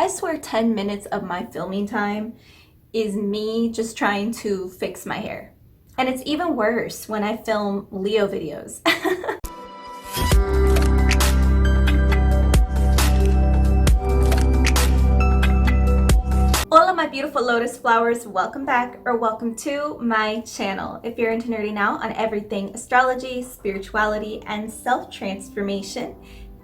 I swear 10 minutes of my filming time is me just trying to fix my hair. And it's even worse when I film Leo videos. Hola my beautiful lotus flowers, welcome back or welcome to my channel. If you're into nerding out on everything astrology, spirituality, and self-transformation,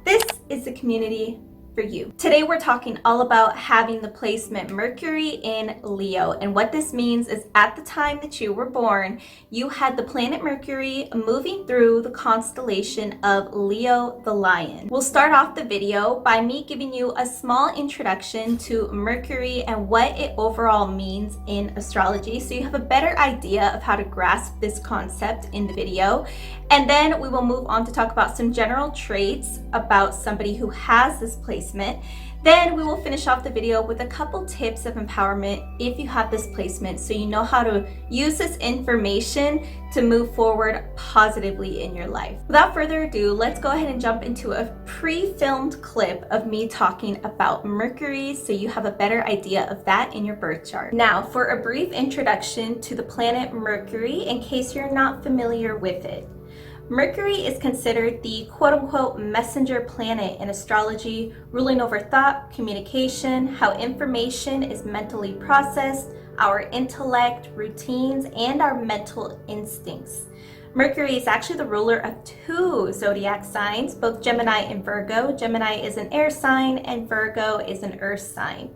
this is the community for you. Today we're talking all about having the placement Mercury in Leo, and what this means is at the time that you were born, you had the planet Mercury moving through the constellation of Leo the Lion. We'll start off the video by me giving you a small introduction to Mercury and what it overall means in astrology, so you have a better idea of how to grasp this concept in the video. And then we will move on to talk about some general traits about somebody who has this placement. Then we will finish off the video with a couple tips of empowerment if you have this placement, so you know how to use this information to move forward positively in your life. Without further ado, let's go ahead and jump into a pre-filmed clip of me talking about Mercury so you have a better idea of that in your birth chart. Now, for a brief introduction to the planet Mercury, in case you're not familiar with it. Mercury is considered the quote-unquote messenger planet in astrology, ruling over thought, communication, how information is mentally processed, our intellect, routines, and our mental instincts. Mercury is actually the ruler of two zodiac signs, both Gemini and Virgo. Gemini is an air sign and Virgo is an earth sign.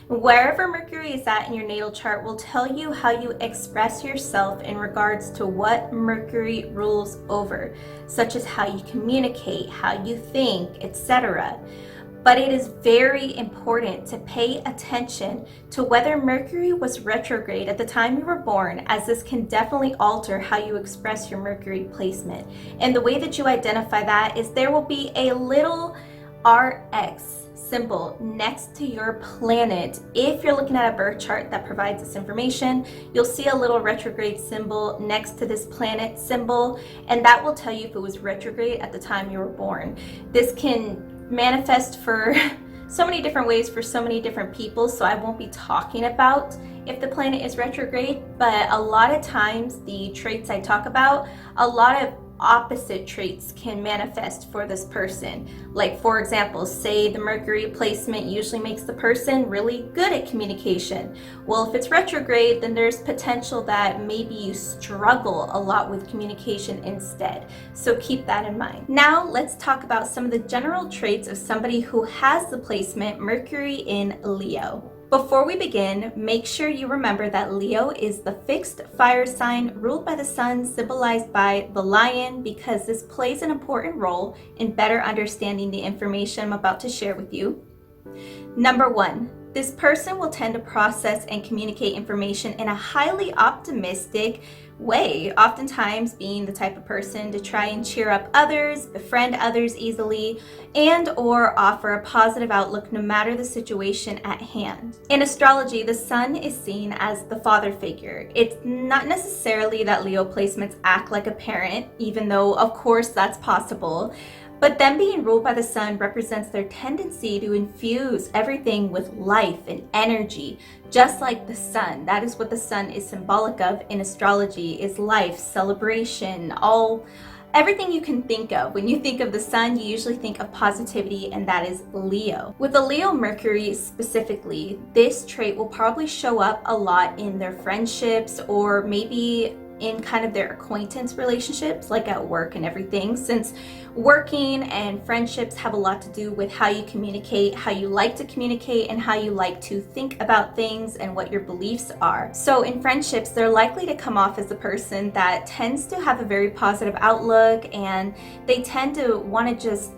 Wherever Mercury is at in your natal chart will tell you how you express yourself in regards to what Mercury rules over, such as how you communicate, how you think, etc. But it is very important to pay attention to whether Mercury was retrograde at the time you were born, as this can definitely alter how you express your Mercury placement. And the way that you identify that is there will be a little RX symbol next to your planet. If you're looking at a birth chart that provides this information, you'll see a little retrograde symbol next to this planet symbol, and that will tell you if it was retrograde at the time you were born. This can manifest for so many different ways for so many different people, so I won't be talking about if the planet is retrograde, but a lot of times the traits I talk about, a lot of opposite traits can manifest for this person. Like, for example, say the Mercury placement usually makes the person really good at communication. Well, if it's retrograde, then there's potential that maybe you struggle a lot with communication instead. So keep that in mind. Now let's talk about some of the general traits of somebody who has the placement Mercury in Leo. Before we begin, make sure you remember that Leo is the fixed fire sign ruled by the sun, symbolized by the lion, because this plays an important role in better understanding the information I'm about to share with you. Number one, this person will tend to process and communicate information in a highly optimistic way, oftentimes being the type of person to try and cheer up others, befriend others easily, and or offer a positive outlook no matter the situation at hand. In astrology, the sun is seen as the father figure. It's not necessarily that Leo placements act like a parent, even though of course that's possible. But them being ruled by the sun represents their tendency to infuse everything with life and energy, just like the sun. That is what the sun is symbolic of in astrology, is life, celebration, everything you can think of. When you think of the sun, you usually think of positivity, and that is Leo. With the Leo Mercury specifically, this trait will probably show up a lot in their friendships, or maybe in kind of their acquaintance relationships, like at work and everything, since working and friendships have a lot to do with how you communicate, how you like to communicate, and how you like to think about things and what your beliefs are. So in friendships, they're likely to come off as the person that tends to have a very positive outlook, and they tend to want to just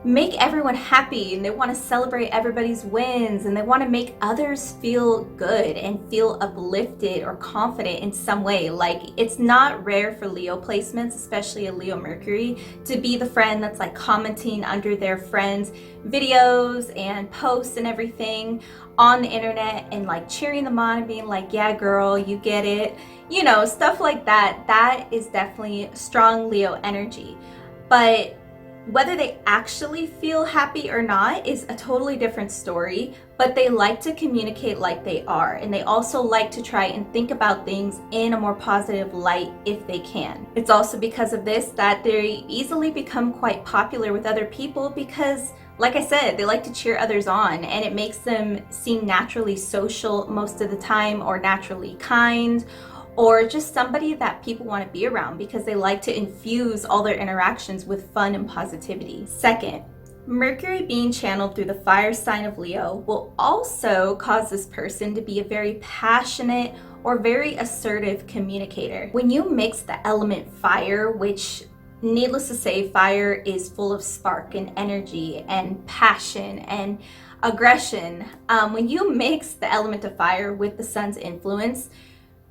make everyone happy, and they want to celebrate everybody's wins, and they want to make others feel good and feel uplifted or confident in some way. Like, it's not rare for Leo placements, especially a Leo Mercury, to be the friend that's like commenting under their friends' videos and posts and everything on the internet and like cheering them on and being like, yeah girl, you get it, you know, stuff like that. That is definitely strong Leo energy. But Whether they actually feel happy or not is a totally different story, but they like to communicate like they are, and they also like to try and think about things in a more positive light if they can. It's also because of this that they easily become quite popular with other people because, like I said, they like to cheer others on, and it makes them seem naturally social most of the time, or naturally kind, or just somebody that people want to be around because they like to infuse all their interactions with fun and positivity. Second, Mercury being channeled through the fire sign of Leo will also cause this person to be a very passionate or very assertive communicator. When you mix the element fire, which, needless to say, fire is full of spark and energy and passion and aggression. When you mix the element of fire with the sun's influence,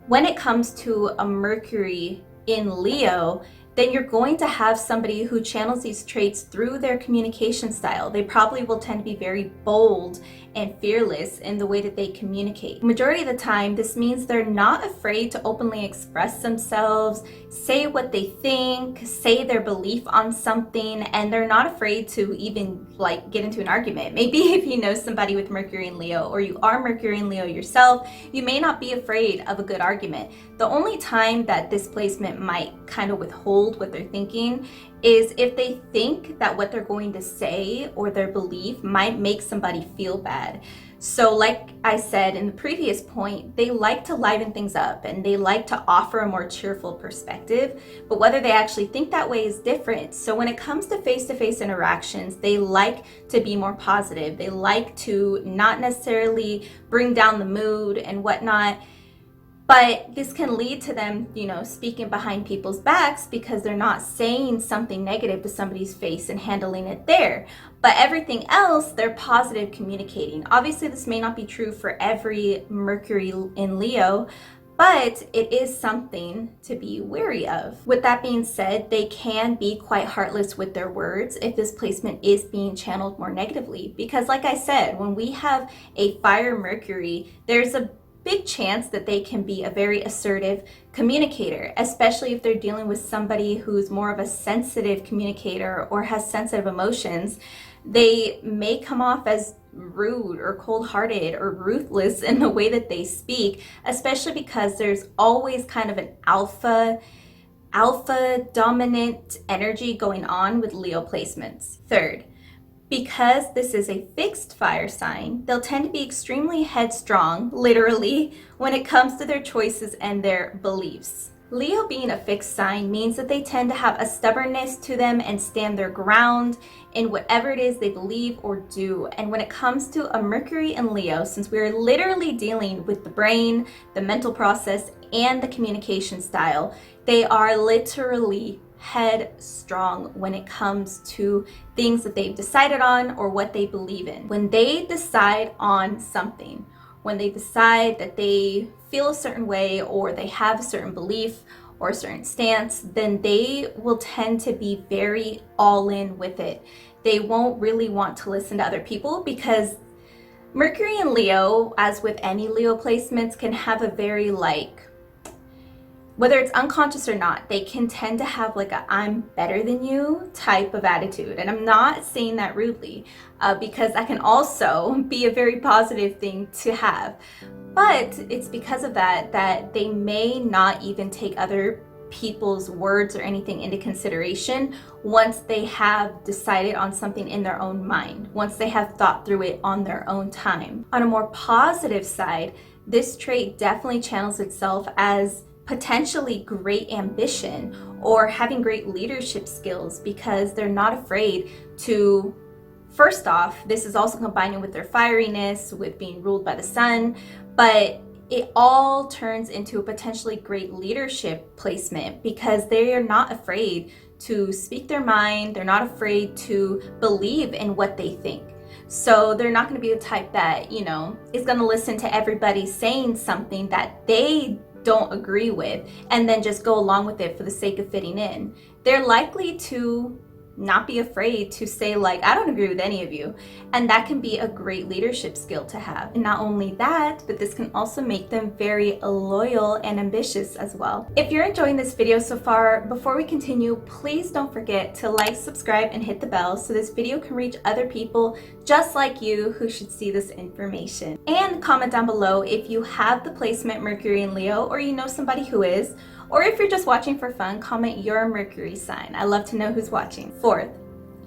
when it comes to a Mercury in Leo, then you're going to have somebody who channels these traits through their communication style. They probably will tend to be very bold and fearless in the way that they communicate. Majority of the time, this means they're not afraid to openly express themselves, say what they think, say their belief on something, and they're not afraid to even get into an argument. Maybe if you know somebody with Mercury in Leo, or you are Mercury in Leo yourself, you may not be afraid of a good argument. The only time that this placement might kind of withhold what they're thinking is if they think that what they're going to say or their belief might make somebody feel bad. So like I said in the previous point, they like to liven things up and they like to offer a more cheerful perspective, but whether they actually think that way is different. So when it comes to face-to-face interactions, they like to be more positive. They like to not necessarily bring down the mood and whatnot. But this can lead to them, speaking behind people's backs because they're not saying something negative to somebody's face and handling it there. But everything else, they're positive communicating. Obviously, this may not be true for every Mercury in Leo, but it is something to be wary of. With that being said, they can be quite heartless with their words if this placement is being channeled more negatively. Because like I said, when we have a fire Mercury, there's a big chance that they can be a very assertive communicator, especially if they're dealing with somebody who's more of a sensitive communicator or has sensitive emotions. They may come off as rude or cold-hearted or ruthless in the way that they speak, especially because there's always kind of an alpha dominant energy going on with Leo placements. Third, because this is a fixed fire sign, they'll tend to be extremely headstrong, literally, when it comes to their choices and their beliefs. Leo being a fixed sign means that they tend to have a stubbornness to them and stand their ground in whatever it is they believe or do. And when it comes to a Mercury in Leo, since we're literally dealing with the brain, the mental process, and the communication style, they are literally headstrong when it comes to things that they've decided on or what they believe in. When they decide on something, when they decide that they feel a certain way or they have a certain belief or a certain stance, then they will tend to be very all in with it. They won't really want to listen to other people because Mercury in Leo, as with any Leo placements, can have a very whether it's unconscious or not, they can tend to have a I'm better than you type of attitude. And I'm not saying that rudely because that can also be a very positive thing to have. But it's because of that they may not even take other people's words or anything into consideration once they have decided on something in their own mind, once they have thought through it on their own time. On a more positive side, this trait definitely channels itself as potentially great ambition or having great leadership skills because they're not afraid to, first off, this is also combining with their fieriness, with being ruled by the sun, but it all turns into a potentially great leadership placement because they are not afraid to speak their mind. They're not afraid to believe in what they think. So they're not going to be the type that, is going to listen to everybody saying something that they don't agree with and then just go along with it for the sake of fitting in. They're likely to not be afraid to say, like, I don't agree with any of you. And that can be a great leadership skill to have. And not only that, but this can also make them very loyal and ambitious as well. If you're enjoying this video so far, before we continue, please don't forget to like, subscribe, and hit the bell so this video can reach other people just like you who should see this information. And comment down below if you have the placement Mercury in Leo, or you know somebody who is, or if you're just watching for fun, comment your Mercury sign. I love to know who's watching. Fourth,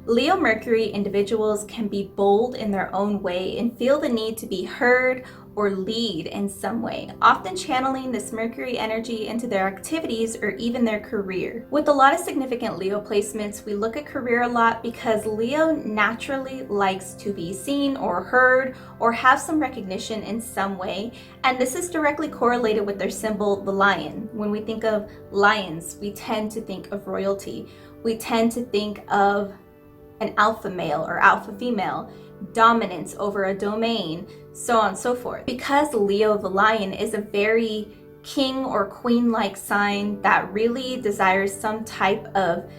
Leo Mercury individuals can be bold in their own way and feel the need to be heard or lead in some way, often channeling this Mercury energy into their activities or even their career. With a lot of significant Leo placements, we look at career a lot because Leo naturally likes to be seen or heard or have some recognition in some way, and this is directly correlated with their symbol, the lion. When we think of lions, we tend to think of royalty. We tend to think of an alpha male or alpha female, dominance over a domain, so on and so forth. Because Leo the lion is a very king or queen-like sign that really desires some type of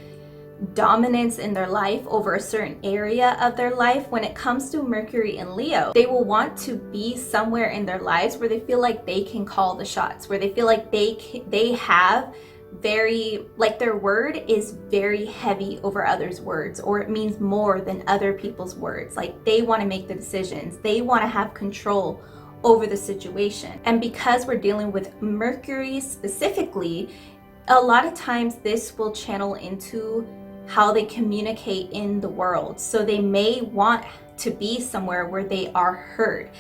dominance in their life over a certain area of their life, when it comes to Mercury in Leo, they will want to be somewhere in their lives where they feel like they can call the shots, where they feel like they have very, like, their word is very heavy over others' words, or it means more than other people's words. Like, they want to make the decisions, they want to have control over the situation. And because we're dealing with Mercury specifically, a lot of times this will channel into how they communicate in the world. So they may want to be somewhere where they are heard.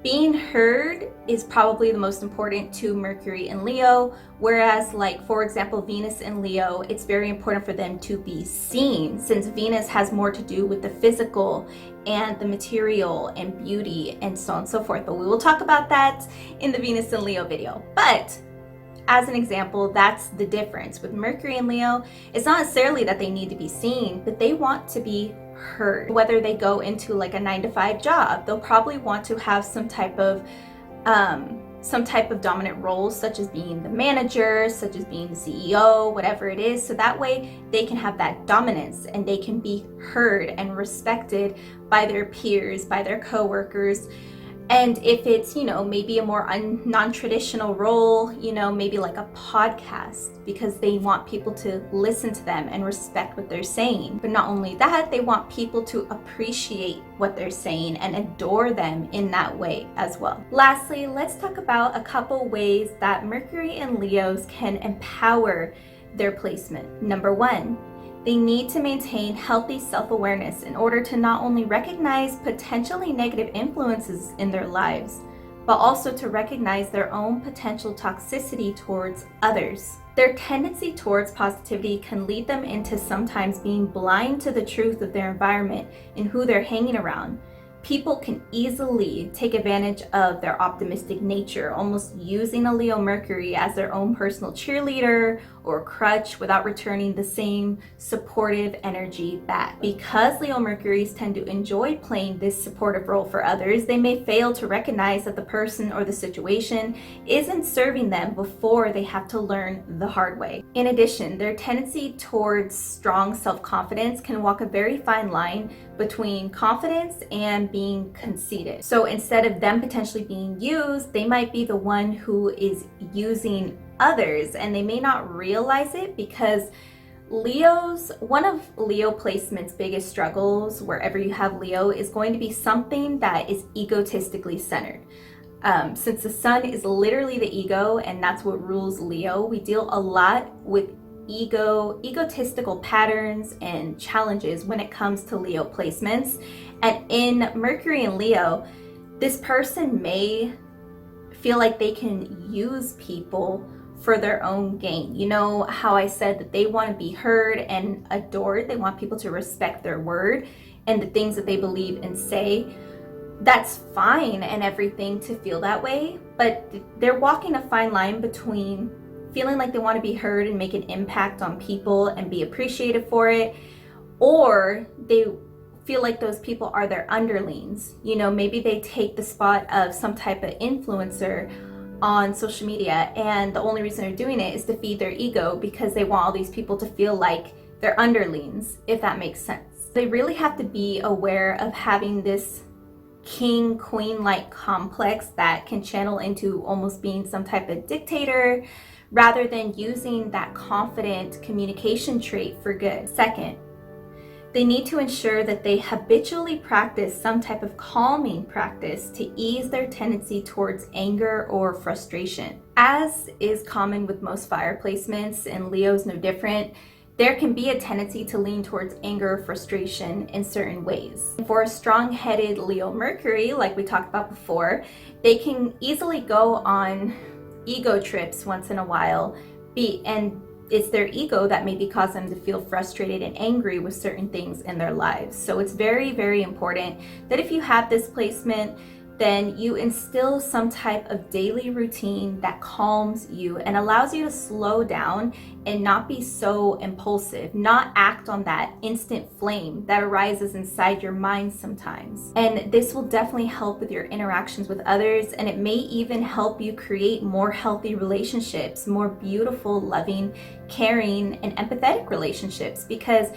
Being heard is probably the most important to Mercury in Leo, whereas, like, for example, Venus in Leo, it's very important for them to be seen, since Venus has more to do with the physical and the material and beauty and so on and so forth. But we will talk about that in the Venus in Leo video. But as an example, that's the difference. With Mercury in Leo, it's not necessarily that they need to be seen, but they want to be heard. Whether they go into like a 9-to-5 job, they'll probably want to have some type of dominant roles, such as being the manager, such as being the CEO, whatever it is. So that way they can have that dominance and they can be heard and respected by their peers, by their coworkers. And if it's, you know, maybe a more non-traditional role, you know, maybe like a podcast, because they want people to listen to them and respect what they're saying. But not only that, they want people to appreciate what they're saying and adore them in that way as well. Lastly, let's talk about a couple ways that Mercury and Leos can empower their placement. Number one, they need to maintain healthy self-awareness in order to not only recognize potentially negative influences in their lives, but also to recognize their own potential toxicity towards others. Their tendency towards positivity can lead them into sometimes being blind to the truth of their environment and who they're hanging around. People can easily take advantage of their optimistic nature, almost using a Leo Mercury as their own personal cheerleader or crutch without returning the same supportive energy back. Because Leo Mercuries tend to enjoy playing this supportive role for others, they may fail to recognize that the person or the situation isn't serving them before they have to learn the hard way. In addition, their tendency towards strong self-confidence can walk a very fine line between confidence and being conceited. So instead of them potentially being used, they might be the one who is using others, and they may not realize it, because one of Leo placement's biggest struggles, wherever you have Leo, is going to be something that is egotistically centered. Since the sun is literally the ego, and that's what rules Leo, we deal a lot with egotistical patterns and challenges when it comes to Leo placements. And in Mercury and Leo, this person may feel like they can use people for their own gain. You know how I said that they want to be heard and adored? They want people to respect their word and the things that they believe and say. That's fine and everything to feel that way, but they're walking a fine line between feeling like they want to be heard and make an impact on people and be appreciated for it, or they feel like those people are their underlings. You know, maybe they take the spot of some type of influencer on social media, and the only reason they're doing it is to feed their ego, because they want all these people to feel like They're underlings, if that makes sense. They really have to be aware of having this king queen like complex that can channel into almost being some type of dictator rather than using that confident communication trait for good. Second, they need to ensure that they habitually practice some type of calming practice to ease their tendency towards anger or frustration. As is common with most fire placements, and Leo's no different, there can be a tendency to lean towards anger or frustration in certain ways. For a strong-headed Leo Mercury, like we talked about before, they can easily go on ego trips once in a while, and it's their ego that maybe cause them to feel frustrated and angry with certain things in their lives. So it's very, very important that if you have this placement, then you instill some type of daily routine that calms you and allows you to slow down and not be so impulsive, not act on that instant flame that arises inside your mind sometimes. And this will definitely help with your interactions with others, and it may even help you create more healthy relationships, more beautiful, loving, caring, and empathetic relationships, because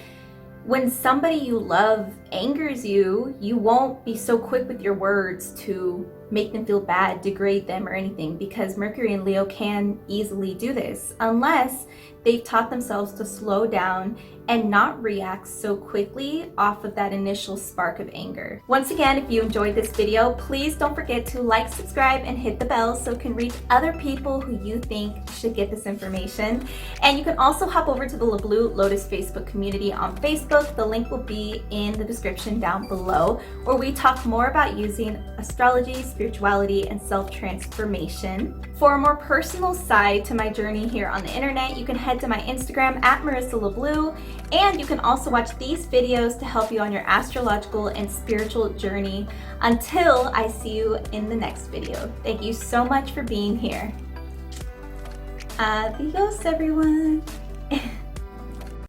when somebody you love angers you, you won't be so quick with your words to make them feel bad, degrade them, or anything, because Mercury and Leo can easily do this unless they've taught themselves to slow down and not react so quickly off of that initial spark of anger. Once again, if you enjoyed this video, please don't forget to like, subscribe, and hit the bell so it can reach other people who you think should get this information. And you can also hop over to the LaBlue Lotus Facebook community on Facebook. The link will be in the description down below, where we talk more about using astrology, spirituality, and self-transformation. For a more personal side to my journey here on the internet, you can head to my Instagram at Marisa LaBlue, and you can also watch these videos to help you on your astrological and spiritual journey. Until I see you in the next video. Thank you so much for being here. Adios, everyone.